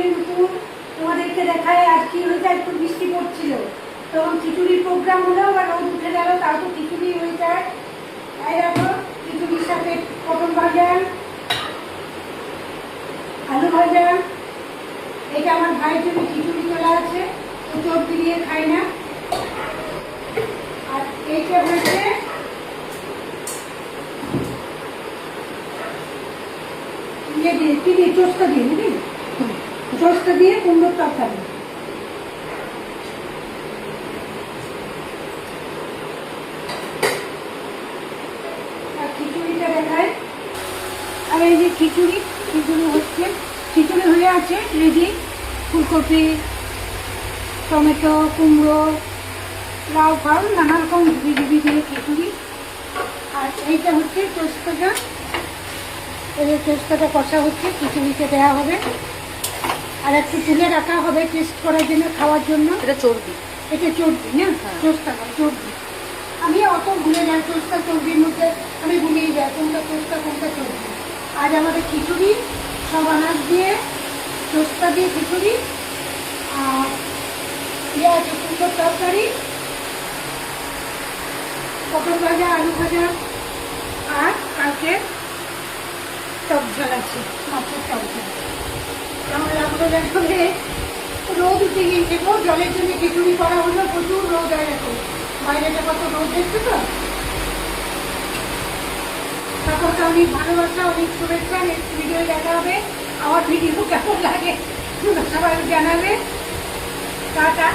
দিনের নতুন তোমাদেরকে দেখায়। আজ কি হয়েছে, একটু বৃষ্টি পড়ছিল, তখন খিচুড়ির প্রোগ্রাম হলো বা রোদ উঠে গেল, তাও তো খিচুড়ি হয়ে যায়। তাই দেখো খিচুড়ির সাথে পটল ভাজা, আলু ভাজা। এটা আমার ভাইয়ের জন্য খিচুড়ি তোলা আছে, ও চর্বি দিয়ে খায় না। আর এইটা হচ্ছে ইয়ে দিয়ে, কি দিয়ে, চোস্তা দিয়ে, নাকি চোস্তা দিয়ে কুমড়োর তরকারি। আর খিচুড়িটা দেখায়। আর এই যে খিচুড়ি হচ্ছে, খিচুড়ি হয়ে আছে রেডি। ফুলকপি, টমেটো, কুমড়ো, লাউ ফাউ নানা রকম ঝুড়ি দিয়ে খিচুড়ি। আর এইটা হচ্ছে চোস্তাটা, এই চোস্তাটা কষা হচ্ছে, খিচুড়িতে দেওয়া হবে। আর একটু তুলে রাখা হবে টেস্ট করার জন্য, খাওয়ার জন্য। এটা চর্বি, এটা চর্বি না, চোস্তা নয়, চর্বি। আমি অত ভুলে যাই, চোস্তা চর্বির মধ্যে আমি ভুলেই যাই কোনটা চোস্তা কোনটা চর্বি। আজ আমাদের খিচুড়ি, সব আনাজ দিয়ে চোস্তা দিয়ে খিচুড়ি, আর ইয়ে আছে কুমড়োর তরকারি, পটল ভাজা, আলু ভাজা, আর কালকে টক ঝাল আছে, মাছের টক ঝাল। কেমন লাগলো দেখবে। রোদ উঠে গিয়েছে গো, জলের জন্য খিচুড়ি করা হলো, প্রচুর রোদ হয় এখন বাইরেটা, কত রোদ দেখছে তো। সকলকে অনেক ভালোবাসা, অনেক শুভেচ্ছা। নেক্সট ভিডিও দেখা হবে। আমার ভিডিও কেমন লাগে সবাই জানাবে। টাটা।